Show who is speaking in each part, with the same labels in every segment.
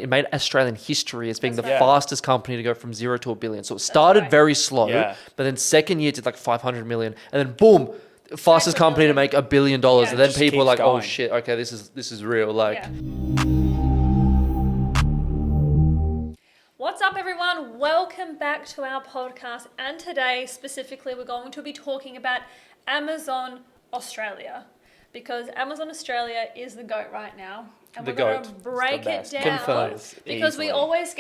Speaker 1: It made Australian history as being
Speaker 2: That's
Speaker 1: the
Speaker 2: right.
Speaker 1: fastest company to go from 0 to $1 billion. So it started
Speaker 2: right.
Speaker 1: very slow,
Speaker 2: Yeah.
Speaker 1: but then second year did like 500 million, and then boom, fastest
Speaker 2: Back to
Speaker 1: company to
Speaker 2: billion.
Speaker 1: make $1 billion.
Speaker 2: Yeah,
Speaker 1: And then
Speaker 2: just
Speaker 1: people are
Speaker 2: keeps
Speaker 1: like, oh
Speaker 2: going.
Speaker 1: shit, okay, this is real. Like,
Speaker 2: Yeah. What's up, everyone? Welcome back to our podcast. And today, specifically, we're going to be talking about Amazon Australia, because Amazon Australia is the GOAT right now. And
Speaker 1: The
Speaker 2: we're going
Speaker 1: GOAT.
Speaker 2: to break it
Speaker 3: best.
Speaker 2: down
Speaker 1: Confirmed.
Speaker 2: because we
Speaker 3: Easily.
Speaker 2: always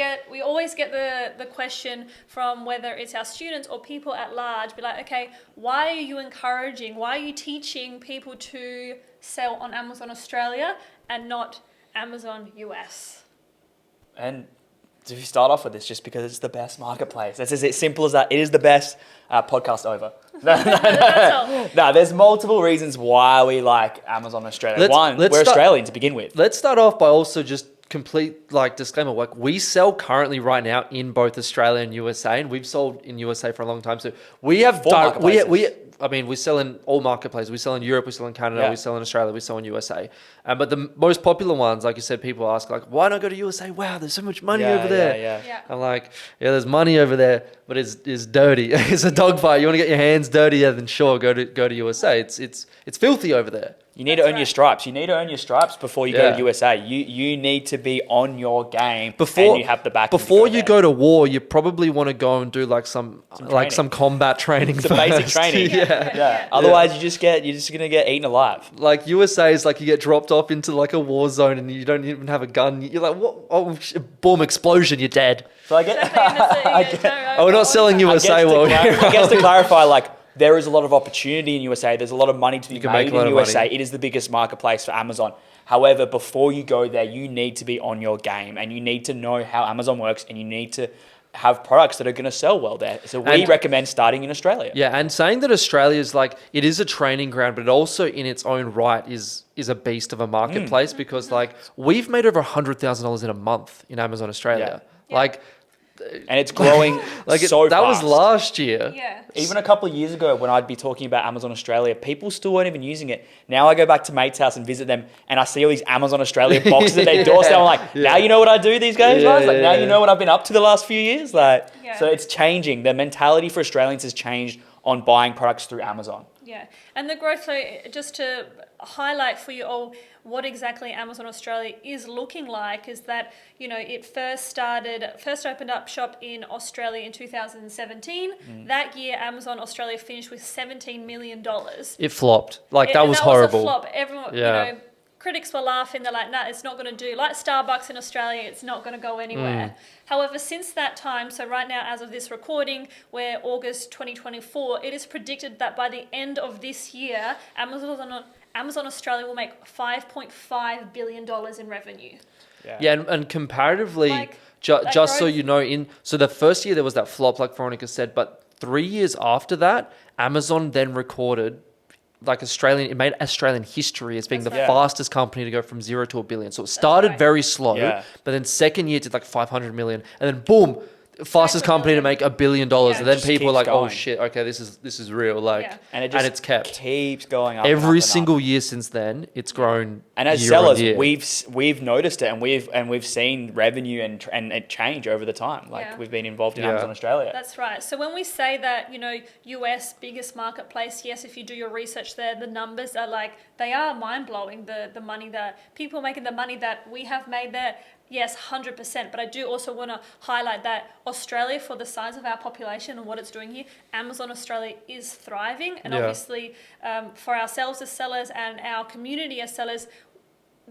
Speaker 2: get the question from whether it's our students or people at large, be like, okay, why are you teaching people to sell on Amazon Australia and not Amazon US?
Speaker 3: And to start off with this, just because it's the best marketplace. That's as simple as that. It is the best. Podcast over.
Speaker 2: That's all.
Speaker 3: No, there's multiple reasons why we like Amazon Australia.
Speaker 1: Let's
Speaker 3: We're
Speaker 1: start-
Speaker 3: Australian to begin with.
Speaker 1: let's start off by also just complete like disclaimer. Like, we sell currently right now in both Australia and USA, and we've sold in USA for a long time. So we have
Speaker 3: Four marketplaces.
Speaker 1: we sell in all marketplaces. We sell in Europe, we sell in Canada,
Speaker 3: Yeah.
Speaker 1: we sell in Australia, we sell in USA. But the most popular ones, like you said, people ask like, why not go to USA? Wow, there's so much money over there.
Speaker 2: Yeah.
Speaker 1: I'm like, yeah, there's money over there, but it's dirty. It's a dogfight. You want to get your hands dirty? Yeah, then sure, go to USA. It's filthy over there.
Speaker 3: You need to
Speaker 2: That's
Speaker 3: earn your
Speaker 2: right.
Speaker 3: stripes. You need to earn your stripes before you go
Speaker 1: Yeah.
Speaker 3: to USA. You need to be on your game
Speaker 1: Before
Speaker 3: and you have the backing.
Speaker 1: before
Speaker 3: to
Speaker 1: you
Speaker 3: there.
Speaker 1: go to war, you probably want to go and do like some
Speaker 3: training.
Speaker 1: combat training.
Speaker 3: Some basic
Speaker 1: first.
Speaker 3: training.
Speaker 1: yeah.
Speaker 3: Yeah. Otherwise, you're just gonna get eaten alive.
Speaker 1: Like USA is like you get dropped off into like a war zone and you don't even have a gun. You're like, what? Oh, boom! Explosion! You're dead.
Speaker 3: So I get.
Speaker 1: Oh, we're not selling USA well.
Speaker 3: I guess to clarify, like, there is a lot of opportunity in USA. There's a lot of money to be
Speaker 1: can
Speaker 3: made
Speaker 1: make a lot
Speaker 3: in
Speaker 1: of
Speaker 3: USA.
Speaker 1: money.
Speaker 3: It is the biggest marketplace for Amazon. However, before you go there, you need to be on your game and you need to know how Amazon works and you need to have products that are going to sell well there. So we
Speaker 1: And-
Speaker 3: recommend starting in Australia.
Speaker 1: Yeah, and saying that Australia is like, it is a training ground, but it also in its own right is a beast of a marketplace because like we've made over $100,000 in a month in Amazon Australia.
Speaker 2: Yeah.
Speaker 1: Like
Speaker 3: And it's growing
Speaker 1: like
Speaker 3: so
Speaker 1: that
Speaker 3: fast.
Speaker 1: was last year.
Speaker 2: Yeah.
Speaker 3: Even a couple of years ago when I'd be talking about Amazon Australia, people still weren't even using it. Now I go back to mate's house and visit them and I see all these Amazon Australia boxes at their doorstep. I'm like, now you know what I do these guys,
Speaker 1: Yeah,
Speaker 3: guys? Like,
Speaker 1: yeah,
Speaker 3: now
Speaker 1: yeah.
Speaker 3: you know what I've been up to the last few years? Like,
Speaker 2: Yeah.
Speaker 3: so it's changing. The mentality for Australians has changed on buying products through Amazon.
Speaker 2: Yeah, and the growth, so just to highlight for you all what exactly Amazon Australia is looking like is that, you know, it first opened up shop in Australia in 2017. That year, Amazon Australia finished with $17 million.
Speaker 1: It flopped. Like that
Speaker 2: And
Speaker 1: was
Speaker 2: that
Speaker 1: horrible.
Speaker 2: was a flop. Everyone,
Speaker 1: Yeah.
Speaker 2: you know, critics were laughing. They're like, nah, it's not going to do. Like Starbucks in Australia, it's not going to go anywhere. However, since that time, so right now, as of this recording, we're August 2024, it is predicted that by the end of this year, Amazon Australia will make $5.5 billion in revenue.
Speaker 1: Yeah, and comparatively,
Speaker 2: Like,
Speaker 1: just
Speaker 2: that
Speaker 1: so
Speaker 2: growth-
Speaker 1: you know, so the first year there was that flop, like Veronica said, but 3 years after that, Amazon then recorded like it made Australian history as being
Speaker 2: That's
Speaker 1: the
Speaker 2: right.
Speaker 1: fastest company to go from 0 to $1 billion. So it started
Speaker 2: right.
Speaker 1: very slow,
Speaker 3: Yeah.
Speaker 1: but then second year did like 500 million, and then boom, fastest
Speaker 2: Back to
Speaker 1: company to
Speaker 2: billion.
Speaker 1: make $1 billion.
Speaker 2: Yeah.
Speaker 1: And then
Speaker 3: Just
Speaker 1: people are like,
Speaker 3: keeps
Speaker 1: oh
Speaker 3: going.
Speaker 1: shit, okay, this is real. Like,
Speaker 2: Yeah.
Speaker 3: And it just
Speaker 1: it's kept.
Speaker 3: keeps going up. and up
Speaker 1: Every
Speaker 3: and up.
Speaker 1: single year since then, it's grown.
Speaker 3: And as
Speaker 1: year on
Speaker 3: sellers,
Speaker 1: year.
Speaker 3: we've noticed it, and we've seen revenue and it change over the time. Like
Speaker 2: Yeah.
Speaker 3: we've been involved in
Speaker 1: Yeah.
Speaker 3: Amazon Australia.
Speaker 2: That's right. So when we say that, you know, US biggest marketplace, yes, if you do your research there, the numbers are like, they are mind blowing. The money that people making, the money that we have made there. Yes, 100%. But I do also want to highlight that Australia, for the size of our population and what it's doing here, Amazon Australia is thriving. And
Speaker 1: Yeah.
Speaker 2: obviously, for ourselves as sellers and our community as sellers,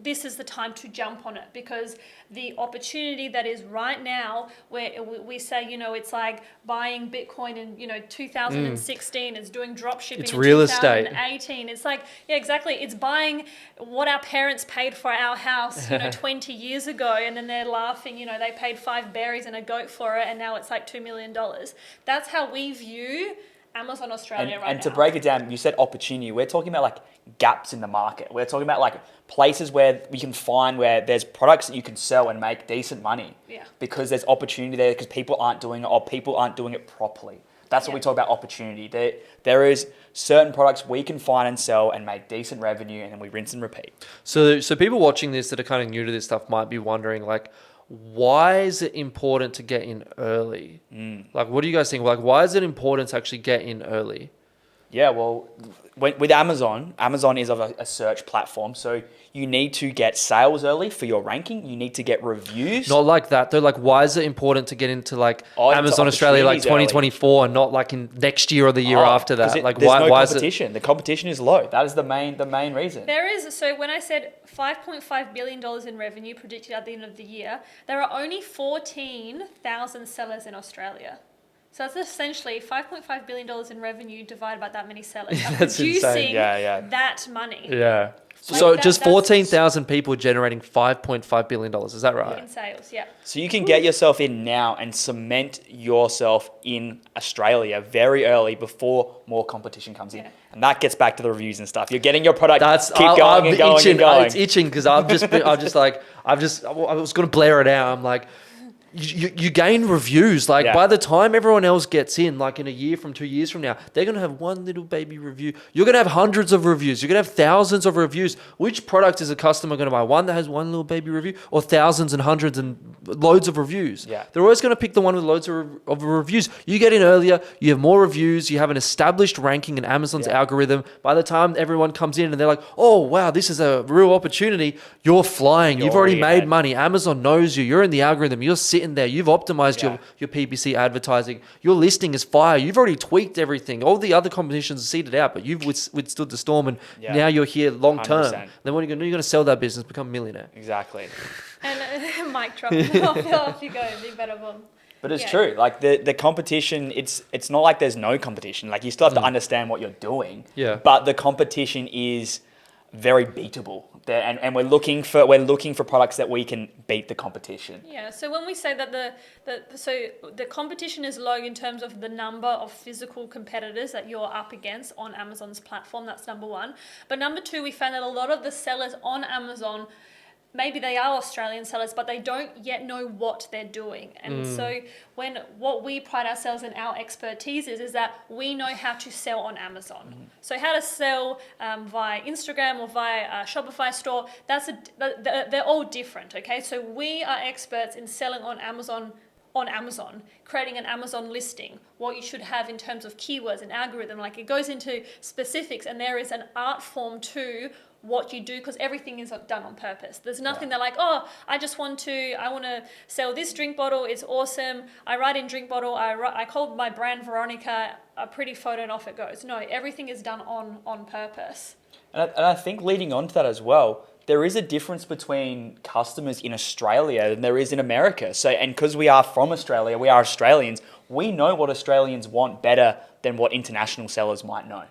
Speaker 2: this is the time to jump on it, because the opportunity that is right now, where we say, you know, it's like buying Bitcoin in, you know, 2016, it's doing drop shipping
Speaker 1: It's
Speaker 2: in
Speaker 1: real estate.
Speaker 2: 2018. It's like, yeah, exactly. It's buying what our parents paid for our house, you know, 20 years ago, and then they're laughing, you know, they paid 5 berries and a goat for it, and now it's like $2 million. That's how we view Amazon Australia right now.
Speaker 3: And to break it down, you said opportunity. We're talking about like gaps in the market. We're talking about like places where we can find where there's products that you can sell and make decent money.
Speaker 2: Yeah.
Speaker 3: Because there's opportunity there because people aren't doing it or people aren't doing it properly. That's what we
Speaker 2: Yeah.
Speaker 3: talk about opportunity. There is certain products we can find and sell and make decent revenue, and then we rinse and repeat.
Speaker 1: So people watching this that are kind of new to this stuff might be wondering, like, why is it important to get in early? Like, what do you guys think? Like, why is it important to actually get in early?
Speaker 3: Yeah, well, with Amazon, Amazon is of a search platform, so you need to get sales early for your ranking. You need to get reviews.
Speaker 1: Not like that though. Like, why is it important to get into like
Speaker 3: Into
Speaker 1: Amazon Australia like
Speaker 3: opportunities early.
Speaker 1: 2024 and not like in next year or the year after
Speaker 3: 'Cause
Speaker 1: that? Like,
Speaker 3: there's no
Speaker 1: why is it?
Speaker 3: competition. The competition is low. That is the main reason.
Speaker 2: There is, so when I said $5.5 billion in revenue predicted at the end of the year, there are only 14,000 sellers in Australia. So that's essentially $5.5 billion in revenue divided by that many sellers. Are
Speaker 1: That's
Speaker 2: producing
Speaker 1: insane.
Speaker 3: Yeah.
Speaker 2: that money
Speaker 1: Yeah.
Speaker 2: Like
Speaker 1: So
Speaker 2: that-
Speaker 1: just
Speaker 2: that's-
Speaker 1: 14,000 people generating $5.5 billion. Is that right?
Speaker 2: in sales, yeah.
Speaker 3: So you can get yourself in now and cement yourself in Australia very early before more competition comes in.
Speaker 2: Yeah.
Speaker 3: And that gets back to the reviews and stuff. You're getting your product,
Speaker 1: That's
Speaker 3: keep going and going
Speaker 1: itching.
Speaker 3: and going.
Speaker 1: It's itching because I was gonna blare it out. I'm like, you gain reviews. Like,
Speaker 3: Yeah.
Speaker 1: by the time everyone else gets in, like in a year from 2 years from now, they're gonna have one little baby review. You're gonna have hundreds of reviews. You're gonna have thousands of reviews. Which product is a customer gonna buy? One that has one little baby review, or thousands and hundreds and loads of reviews?
Speaker 3: Yeah.
Speaker 1: They're always gonna pick the one with loads of reviews. You get in earlier, you have more reviews, you have an established ranking in Amazon's
Speaker 3: Yeah.
Speaker 1: algorithm. By the time everyone comes in and they're like, oh wow, this is a real opportunity, you're flying.
Speaker 3: You're
Speaker 1: You've already
Speaker 3: already
Speaker 1: made
Speaker 3: ahead.
Speaker 1: money. Amazon knows you. You're in the algorithm. You're sitting there. You've optimized
Speaker 3: Yeah.
Speaker 1: your PPC advertising. Your listing is fire. You've already tweaked everything. All the other competitions are seeded out, but you've withstood the storm, and
Speaker 3: Yeah.
Speaker 1: now you're here long term.
Speaker 3: 100%.
Speaker 1: Then what are you going to do? You're going to sell that business, become a millionaire.
Speaker 3: Exactly.
Speaker 2: And mic drop. Off you go. Big better boom.
Speaker 3: But it's
Speaker 2: Yeah.
Speaker 3: true. Like the competition, it's not like there's no competition. Like you still have to understand what you're doing.
Speaker 1: Yeah.
Speaker 3: But the competition is very beatable. And we're looking for products that we can beat the competition.
Speaker 2: Yeah, so when we say that the competition is low in terms of the number of physical competitors that you're up against on Amazon's platform, that's number one. But number two, we found that a lot of the sellers on Amazon, maybe they are Australian sellers, but they don't yet know what they're doing. And so what we pride ourselves in our expertise is that we know how to sell on Amazon. So how to sell via Instagram or via a Shopify store, they're all different, okay? So we are experts in selling on Amazon, creating an Amazon listing, what you should have in terms of keywords and algorithm. Like, it goes into specifics, and there is an art form to what you do, because everything is done on purpose. There's nothing that like, oh, I want to sell this drink bottle, it's awesome, I write in drink bottle, I call my brand Veronica, a pretty photo, and off it goes. No, everything is done on purpose.
Speaker 3: And I think leading on to that as well, there is a difference between customers in Australia than there is in America. So, and because we are from Australia, we are Australians, we know what Australians want better than what international sellers might know.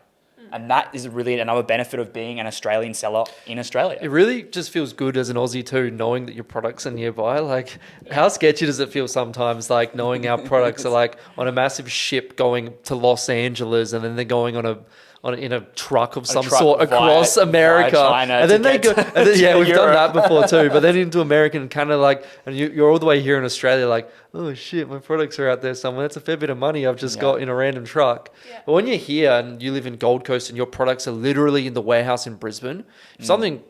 Speaker 3: And that is really another benefit of being an Australian seller in Australia.
Speaker 1: It really just feels good as an Aussie too, knowing that your products are nearby. Like, how sketchy does it feel sometimes, like knowing our products are like on a massive ship going to Los Angeles, and then they're going in a truck of some
Speaker 3: truck
Speaker 1: sort across
Speaker 3: via
Speaker 1: America,
Speaker 3: China
Speaker 1: and then
Speaker 3: to
Speaker 1: they
Speaker 3: get
Speaker 1: go.
Speaker 3: to-
Speaker 1: And then, yeah,
Speaker 3: to
Speaker 1: we've done
Speaker 3: Europe.
Speaker 1: that before too. But then into America, and kind of like, and you're all the way here in Australia, like, oh shit, my products are out there somewhere. That's a fair bit of money I've just got in a random truck.
Speaker 2: Yeah.
Speaker 1: But when you're here and you live in Gold Coast and your products are literally in the warehouse in Brisbane, if something,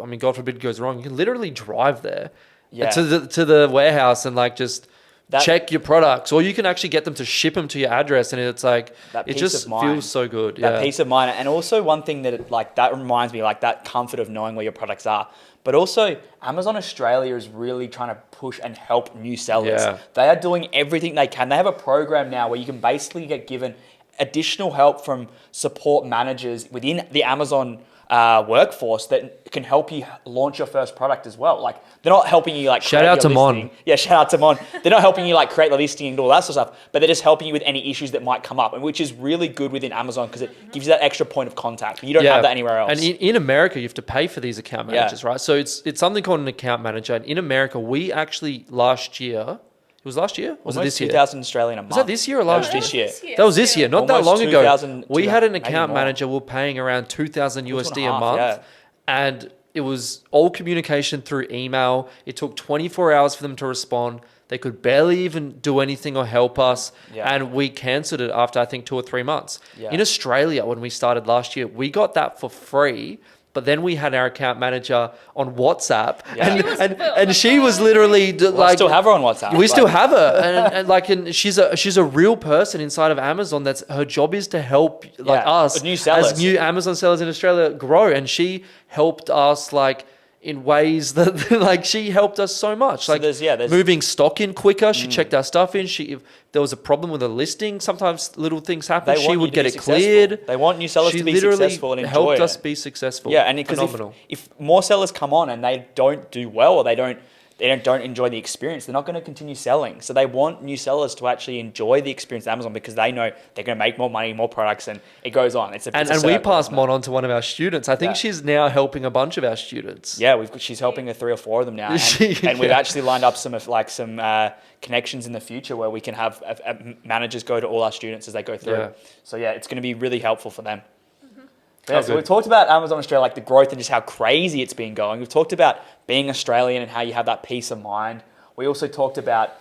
Speaker 1: I mean, God forbid, goes wrong, you can literally drive there
Speaker 3: Yeah.
Speaker 1: to the warehouse and like just
Speaker 3: That-
Speaker 1: check your products, or you can actually get them to ship them to your address, and it's like
Speaker 3: That
Speaker 1: it
Speaker 3: peace
Speaker 1: just
Speaker 3: of mind.
Speaker 1: feels so good.
Speaker 3: That
Speaker 1: yeah.
Speaker 3: peace of mind. And also one thing that that reminds me, like that comfort of knowing where your products are. But also Amazon Australia is really trying to push and help new sellers.
Speaker 1: Yeah.
Speaker 3: They are doing everything they can. They have a program now where you can basically get given additional help from support managers within the Amazon workforce that can help you launch your first product as well. Like, they're not helping you like
Speaker 1: Shout
Speaker 3: create
Speaker 1: out
Speaker 3: your
Speaker 1: to Mon.
Speaker 3: listing. Yeah, shout out to Mon. They're not helping you like create the listing and all that sort of stuff, but they're just helping you with any issues that might come up, and which is really good within Amazon because it gives you that extra point of contact. You don't have that anywhere else.
Speaker 1: And in America, you have to pay for these account managers, right? So it's something called an account manager. And in America, we actually last year, it was last year? Or was it
Speaker 3: Almost
Speaker 1: this year?
Speaker 3: 2,000 Australian a month.
Speaker 1: Was that this year or last
Speaker 3: That was
Speaker 1: year?
Speaker 3: this year.
Speaker 1: That was this year, not that
Speaker 3: Almost
Speaker 1: long ago.
Speaker 3: 2,000,
Speaker 1: We had an
Speaker 3: maybe
Speaker 1: account
Speaker 3: more.
Speaker 1: manager. We were paying around 2,000 USD a
Speaker 3: 2.5,
Speaker 1: month,
Speaker 3: yeah.
Speaker 1: and it was all communication through email. It took 24 hours for them to respond. They could barely even do anything or help us,
Speaker 3: Yeah.
Speaker 1: and we cancelled it after I think 2 or 3 months.
Speaker 3: Yeah.
Speaker 1: In Australia, when we started last year, we got that for free. But then we had our account manager on WhatsApp,
Speaker 3: Yeah.
Speaker 2: She was
Speaker 1: and she was literally
Speaker 3: I still have her on WhatsApp.
Speaker 1: we still
Speaker 3: Like,
Speaker 1: have her, and she's a real person inside of Amazon. That's her job is to help like
Speaker 3: Yeah,
Speaker 1: us
Speaker 3: new sellers.
Speaker 1: as new Amazon sellers in Australia grow, and she helped us like in ways that like she helped us so much. Like
Speaker 3: there's-
Speaker 1: moving stock in quicker. She checked our stuff in. If there was a problem with a listing, sometimes little things happen.
Speaker 3: They
Speaker 1: She
Speaker 3: want you
Speaker 1: would
Speaker 3: to
Speaker 1: get
Speaker 3: be
Speaker 1: it
Speaker 3: successful.
Speaker 1: cleared.
Speaker 3: They want new sellers
Speaker 1: She
Speaker 3: to be
Speaker 1: literally
Speaker 3: successful and enjoy
Speaker 1: helped
Speaker 3: it.
Speaker 1: us be successful.
Speaker 3: Yeah, and because
Speaker 1: phenomenal.
Speaker 3: if more sellers come on and they don't do well or they don't enjoy the experience, they're not going to continue selling. So they want new sellers to actually enjoy the experience at Amazon because they know they're going to make more money, more products, and it goes on. It's a
Speaker 1: And
Speaker 3: it's a
Speaker 1: we
Speaker 3: circle,
Speaker 1: passed
Speaker 3: isn't it?
Speaker 1: Mon on to one of our students. I think
Speaker 3: Yeah.
Speaker 1: she's now helping a bunch of our students.
Speaker 3: Yeah, she's helping 3 or 4 of them now, and, and we've actually lined up some connections in the future where we can have managers go to all our students as they go through.
Speaker 1: Yeah.
Speaker 3: So yeah, it's going to be really helpful for them.
Speaker 1: How
Speaker 3: Yeah, so
Speaker 1: good.
Speaker 3: we've talked about Amazon Australia, like the growth and just how crazy it's been going. We've talked about being Australian and how you have that peace of mind. We also talked about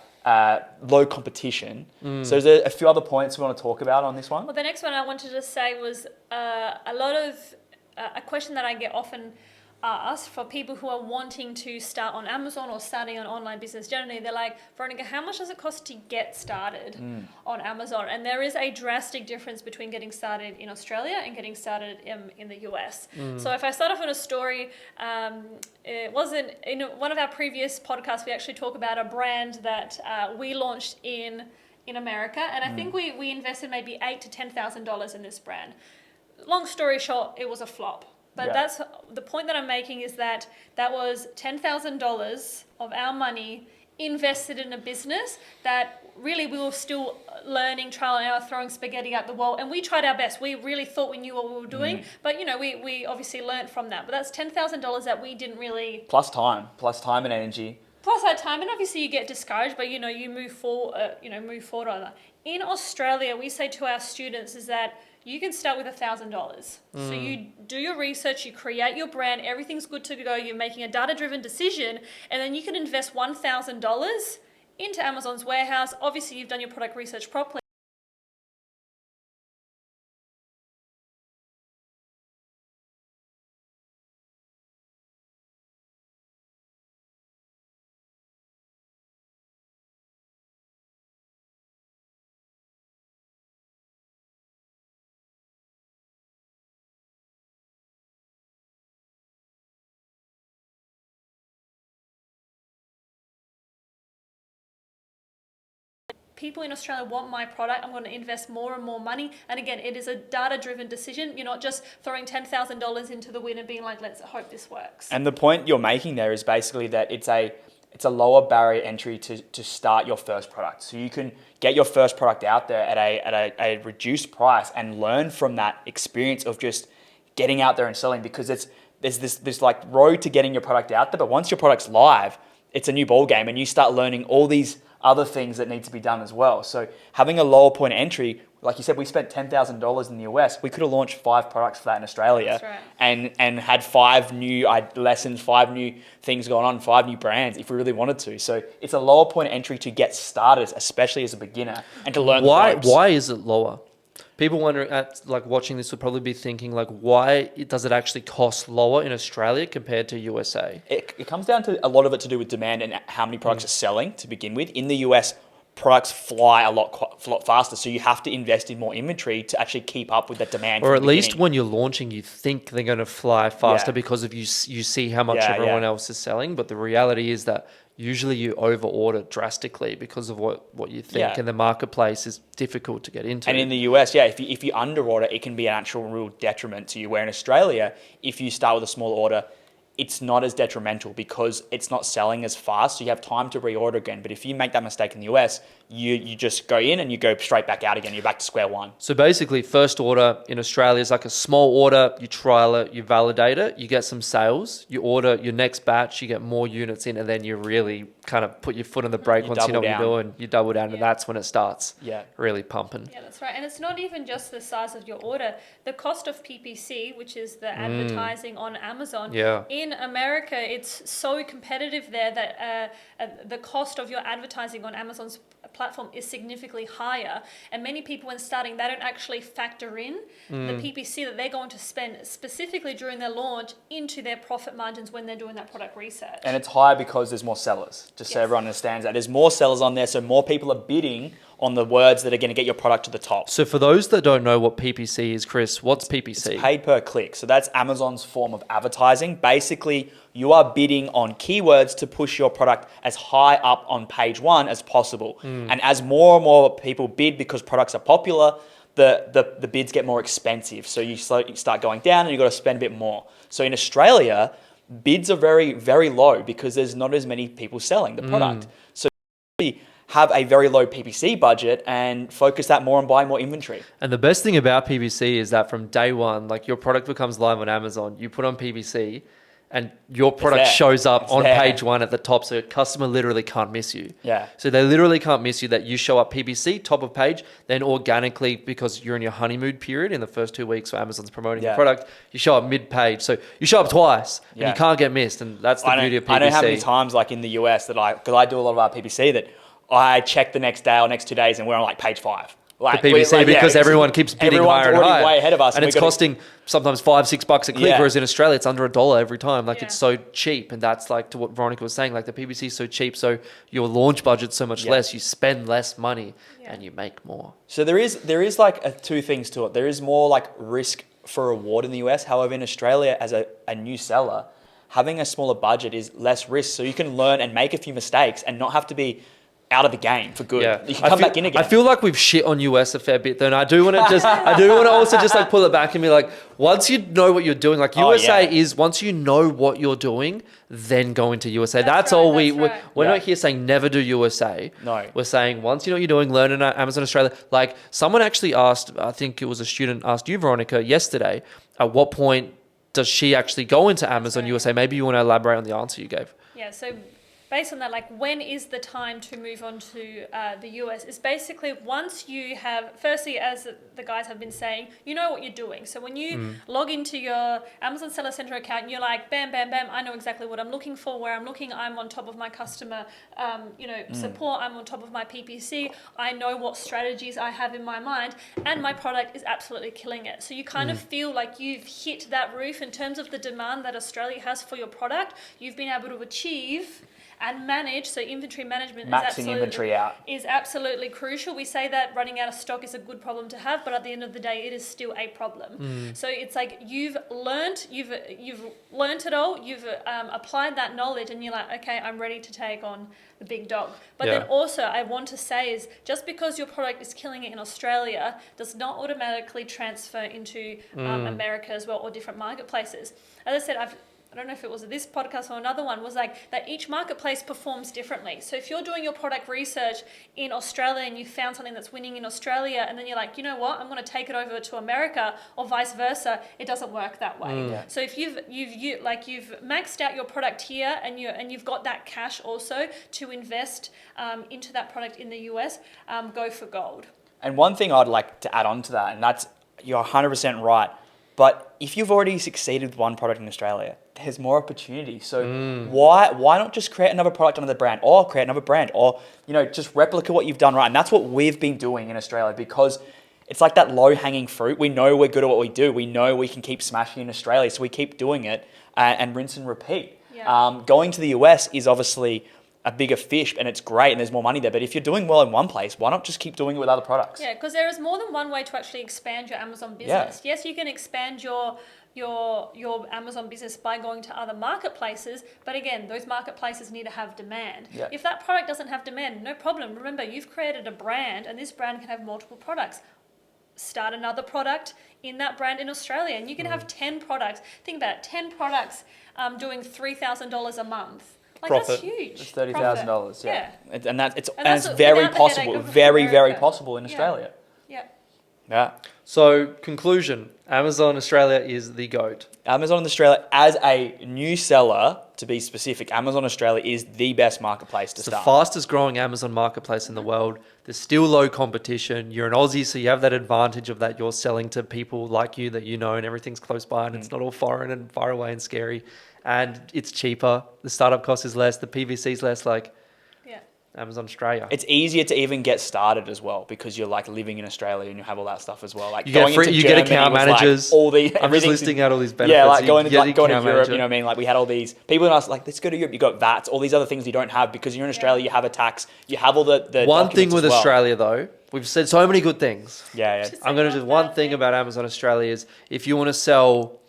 Speaker 3: low competition. So is there a few other points we want to talk about on this one?
Speaker 2: Well, the next one I wanted to say was a question that I get often asked for people who are wanting to start on Amazon or starting an online business generally. They're like, Veronica, how much does it cost to get started on Amazon? And there is a drastic difference between getting started in Australia and getting started in the US. So if I start off with a story, it wasn't in one of our previous podcasts, we actually talk about a brand that we launched in America, and I think we invested maybe $8,000 to $10,000 in this brand. Long story short, it was a flop. But
Speaker 3: Yeah.
Speaker 2: that's the point that I'm making is that was $10,000 of our money invested in a business that really we were still learning, trial and error, throwing spaghetti at the wall, and we tried our best. We really thought we knew what we were doing, but we obviously learned from that. But that's $10,000 that we didn't really.
Speaker 3: Plus time and energy.
Speaker 2: Plus our time, and obviously you get discouraged, but you move forward. Move forward on that. In Australia, we say to our students is that you can start with $1,000. So you do your research, you create your brand, everything's good to go. You're making a data-driven decision, and then you can invest $1,000 into Amazon's warehouse. Obviously, you've done your product research properly. People in Australia want my product. I'm going to invest more and more money. And again, it is a data-driven decision. You're not just throwing $10,000 into the wind and being like, let's hope this works.
Speaker 3: And the point you're making there is basically that it's a lower barrier entry to start your first product. So you can get your first product out there at a reduced price and learn from that experience of just getting out there and selling, because there's this like road to getting your product out there. But once your product's live, it's a new ball game, and you start learning all these other things that need to be done as well. So having a lower point of entry, like you said, we spent $10,000 in the US. We could have launched 5 products for that in Australia.
Speaker 2: That's right.
Speaker 3: and had 5 new lessons, 5 new things going on, 5 new brands if we really wanted to. So it's a lower point of entry to get started, especially as a beginner, and to learn the ropes.
Speaker 1: Why is it lower? People wondering, watching this would probably be thinking, like, why does it actually cost lower in Australia compared to USA?
Speaker 3: It comes down to a lot of it to do with demand and how many products are selling to begin with. In the US, products fly a lot faster, so you have to invest in more inventory to actually keep up with that demand.
Speaker 1: Or
Speaker 3: from
Speaker 1: at
Speaker 3: the
Speaker 1: least
Speaker 3: beginning.
Speaker 1: when you're launching, you think they're going to fly faster
Speaker 3: Yeah.
Speaker 1: because of you see how much
Speaker 3: Yeah,
Speaker 1: everyone
Speaker 3: yeah.
Speaker 1: else is selling. But the reality is that usually you over order drastically because of what you think,
Speaker 3: Yeah.
Speaker 1: and the marketplace is difficult to get into.
Speaker 3: And in the US, yeah, if you under order, it can be an actual real detriment to you. Where in Australia, if you start with a small order, it's not as detrimental because it's not selling as fast, so you have time to reorder again. But if you make that mistake in the US, you just go in and you go straight back out again. You're back to square one.
Speaker 1: So basically, first order in Australia is like a small order. You trial it, you validate it, you get some sales, you order your next batch, you get more units in, and then you really kind of put your foot on the brake
Speaker 3: You
Speaker 1: once you know
Speaker 3: double
Speaker 1: what you're doing. You double down, and
Speaker 2: Yeah.
Speaker 1: that's when it starts
Speaker 3: Yeah.
Speaker 1: really pumping.
Speaker 2: Yeah, that's right. And it's not even just the size of your order. The cost of PPC, which is the advertising on Amazon,
Speaker 1: Yeah.
Speaker 2: in America, it's so competitive there that the cost of your advertising on Amazon's platform is significantly higher. And many people, when starting, they don't actually factor in the PPC that they're going to spend specifically during their launch into their profit margins when they're doing that product research.
Speaker 3: And it's higher because there's more sellers, just so
Speaker 2: Yes.
Speaker 3: everyone understands that. There's more sellers on there, so more people are bidding on the words that are going to get your product to the top.
Speaker 1: So for those that don't know what PPC is, Chris, what's PPC?
Speaker 3: It's paid per click. So that's Amazon's form of advertising. Basically, you are bidding on keywords to push your product as high up on page one as possible. And as more and more people bid because products are popular, the bids get more expensive. So you start going down and you've got to spend a bit more. So in Australia, bids are very, very low because there's not as many people selling the product. So we have a very low PPC budget and focus that more on buying more inventory.
Speaker 1: And the best thing about PPC is that from day one, like your product becomes live on Amazon, you put on PPC and your product
Speaker 3: there.
Speaker 1: shows up
Speaker 3: It's
Speaker 1: on
Speaker 3: there.
Speaker 1: page one at the top. So a customer literally can't miss you.
Speaker 3: Yeah.
Speaker 1: So they literally can't miss you that you show up PPC, top of page, then organically, because you're in your honeymoon period in the first 2 weeks where Amazon's promoting your
Speaker 3: Yeah.
Speaker 1: product, you show up mid-page. So you show up twice and
Speaker 3: Yeah.
Speaker 1: you can't get missed. And that's the beauty of PPC.
Speaker 3: I know how many times, like in the US, that because I do a lot of our PPC, that I check the next day or next 2 days and we're on like page 5. Like,
Speaker 1: The PPC
Speaker 3: yeah,
Speaker 1: because everyone keeps bidding
Speaker 3: everyone's
Speaker 1: higher and
Speaker 3: already
Speaker 1: higher.
Speaker 3: way ahead of us,
Speaker 1: and
Speaker 3: and
Speaker 1: it's
Speaker 3: we gotta-
Speaker 1: costing sometimes $5-6 a click,
Speaker 3: Yeah.
Speaker 1: whereas in Australia it's under $1 every time. Like it's
Speaker 2: Yeah.
Speaker 1: so cheap, and that's like to what Veronica was saying. Like the PPC is so cheap, so your launch budget's so much
Speaker 3: Yeah.
Speaker 1: less. You spend less money,
Speaker 2: Yeah.
Speaker 1: and you make more.
Speaker 3: So there is like two things to it. There is more like risk for reward in the US. However, in Australia, as a new seller, having a smaller budget is less risk. So you can learn and make a few mistakes and not have to be out of the game for good.
Speaker 1: Yeah,
Speaker 3: You can come back in again.
Speaker 1: I feel like we've shit on US a fair bit, though. And I do want to also just like pull it back and be like, once you know what you're doing, like
Speaker 3: Oh,
Speaker 1: USA
Speaker 3: yeah.
Speaker 1: is once you know what you're doing, then go into USA. That's
Speaker 2: That's
Speaker 1: all
Speaker 2: right,
Speaker 1: we're
Speaker 2: that's right.
Speaker 1: we're
Speaker 3: Yeah.
Speaker 1: not here saying never do USA.
Speaker 3: No.
Speaker 1: We're saying once you know what you're doing, learn in Amazon Australia. Like someone actually asked, I think it was a student asked you, Veronica, yesterday, at what point does she actually go into Amazon
Speaker 2: right.
Speaker 1: USA? Maybe you want to elaborate on the answer you gave.
Speaker 2: Yeah, so based on that, like when is the time to move on to the US? Is basically once you have, firstly, as the guys have been saying, you know what you're doing. So when you log into your Amazon Seller Center account, you're like, bam, bam, bam, I know exactly what I'm looking for, where I'm looking, I'm on top of my customer, support, I'm on top of my PPC, I know what strategies I have in my mind, and my product is absolutely killing it. So you kind of feel like you've hit that roof in terms of the demand that Australia has for your product. You've been able to achieve and manage, so inventory management
Speaker 3: Maxing inventory out.
Speaker 2: is absolutely crucial. We say that running out of stock is a good problem to have, but at the end of the day, it is still a problem. So it's like you've learnt it all, you've applied that knowledge, and you're like, okay, I'm ready to take on the big dog. But
Speaker 1: Yeah.
Speaker 2: then also, I want to say is just because your product is killing it in Australia does not automatically transfer into America as well, or different marketplaces. As I said, I don't know if it was this podcast or another one, was like that each marketplace performs differently. So if you're doing your product research in Australia and you found something that's winning in Australia, and then you're like, you know what, I'm going to take it over to America, or vice versa, it doesn't work that way.
Speaker 3: Yeah.
Speaker 2: So if you've maxed out your product here and you've got that cash also to invest into that product in the US, go for gold.
Speaker 3: And one thing I'd like to add on to that, and that's, you're 100% right, but if you've already succeeded with one product in Australia, there's more opportunity. So why not just create another product under the brand, or create another brand, or just replicate what you've done right? And that's what we've been doing in Australia, because it's like that low-hanging fruit. We know we're good at what we do. We know we can keep smashing in Australia, so we keep doing it and rinse and repeat.
Speaker 2: Yeah.
Speaker 3: Going to the US is obviously a bigger fish, and it's great, and there's more money there. But if you're doing well in one place, why not just keep doing it with other products?
Speaker 2: Yeah, because there is more than one way to actually expand your Amazon business. Yes, you can expand your Amazon business by going to other marketplaces, but again, those marketplaces need to have demand.
Speaker 3: Yeah.
Speaker 2: If that product doesn't have demand, no problem. Remember, you've created a brand, and this brand can have multiple products. Start another product in that brand in Australia, and you can have 10 products. Think about it, 10 products doing $3,000 a month. Like,
Speaker 1: Profit.
Speaker 2: that's huge.
Speaker 3: It's $30,000. Yeah.
Speaker 2: Yeah.
Speaker 3: And it's
Speaker 2: that's
Speaker 3: very
Speaker 2: without the
Speaker 3: possible,
Speaker 2: headache of
Speaker 3: very
Speaker 2: America.
Speaker 3: possible in
Speaker 2: Yeah.
Speaker 3: Australia.
Speaker 2: Yeah.
Speaker 3: Yeah.
Speaker 1: So conclusion: Amazon Australia is the GOAT.
Speaker 3: Amazon Australia, as a new seller, to be specific, Amazon Australia is the best marketplace to
Speaker 1: It's the
Speaker 3: start.
Speaker 1: fastest growing Amazon marketplace in the world. There's still low competition. You're an Aussie, so you have that advantage of that you're selling to people like you that you know, and everything's close by, and it's not all foreign and far away and scary. And it's cheaper. The startup cost is less. The PVC is less. Like,
Speaker 2: Yeah.
Speaker 1: Amazon Australia.
Speaker 3: It's easier to even get started as well because you're like living in Australia and you have all that stuff as well. Like
Speaker 1: You get
Speaker 3: going
Speaker 1: free,
Speaker 3: into
Speaker 1: you get
Speaker 3: Germany
Speaker 1: account
Speaker 3: was, like,
Speaker 1: managers.
Speaker 3: all the
Speaker 1: I'm just
Speaker 3: everything-
Speaker 1: listing out all these benefits.
Speaker 3: Yeah, like
Speaker 1: You
Speaker 3: going to
Speaker 1: get
Speaker 3: like going to
Speaker 1: account
Speaker 3: Europe,
Speaker 1: manager.
Speaker 3: you know what I mean? Like we had all these people in us like, let's go to Europe. You got VAT, all these other things you don't have because you're in Australia. You have a tax. You have all the
Speaker 1: One thing
Speaker 3: documents
Speaker 1: with
Speaker 3: as well.
Speaker 1: Australia though, we've said so many good things.
Speaker 3: Yeah,
Speaker 2: Just-
Speaker 1: I'm going to
Speaker 2: Say
Speaker 1: just
Speaker 2: one
Speaker 1: one
Speaker 2: bad
Speaker 1: thing
Speaker 2: thing.
Speaker 1: about Amazon Australia is if you want to sell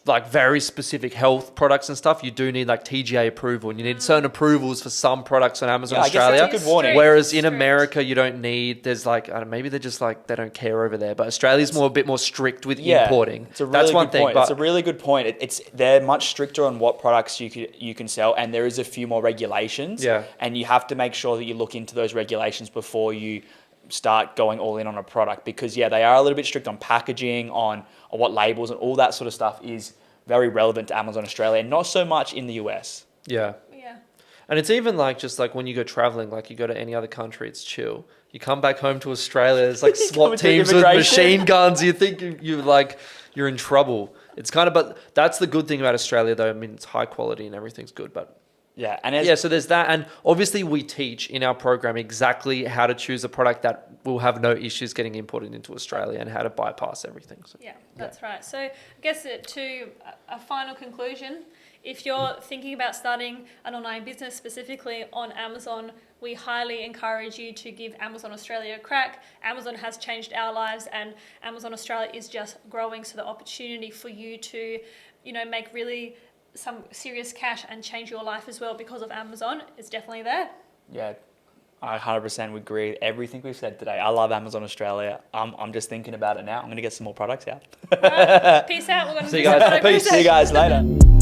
Speaker 1: like very specific health products and stuff, you do need like TGA approval, and you need certain approvals for some products on Amazon
Speaker 3: Yeah, I guess
Speaker 1: Australia.
Speaker 3: that's a good warning.
Speaker 1: Whereas in
Speaker 2: Strict.
Speaker 1: America, you don't need. There's like I don't know, maybe they're just like they don't care over there, but Australia's a bit more strict with importing.
Speaker 3: It's a really
Speaker 1: That's one
Speaker 3: good
Speaker 1: thing.
Speaker 3: point.
Speaker 1: But
Speaker 3: It's a really good point. It's they're much stricter on what products you can sell, and there is a few more regulations.
Speaker 1: Yeah.
Speaker 3: And you have to make sure that you look into those regulations before you start going all in on a product because they are a little bit strict on packaging, on what labels and all that sort of stuff is very relevant to Amazon Australia, and not so much in the US.
Speaker 1: yeah.
Speaker 2: Yeah.
Speaker 1: And it's even like just like when you go traveling, like you go to any other country, it's chill. You come back home to Australia, there's like SWAT
Speaker 3: Coming through
Speaker 1: teams with
Speaker 3: immigration.
Speaker 1: machine guns. You think you're in trouble. It's kind of, but that's the good thing about Australia, though. I mean, it's high quality and everything's good. But
Speaker 3: Yeah, and as,
Speaker 1: yeah, so there's that, and obviously we teach in our program exactly how to choose a product that will have no issues getting imported into Australia and how to bypass everything. So.
Speaker 2: Yeah, that's right. So I guess to a final conclusion, if you're thinking about starting an online business specifically on Amazon, we highly encourage you to give Amazon Australia a crack. Amazon has changed our lives, and Amazon Australia is just growing. So the opportunity for you to, make really some serious cash and change your life as well because of Amazon is definitely there.
Speaker 3: yeah, I 100% would agree with everything we've said today. I love Amazon Australia. I'm just thinking about it now. I'm going to get some more products out.
Speaker 2: Peace out. We're going to
Speaker 1: See you guys.
Speaker 3: Peace. See you guys later.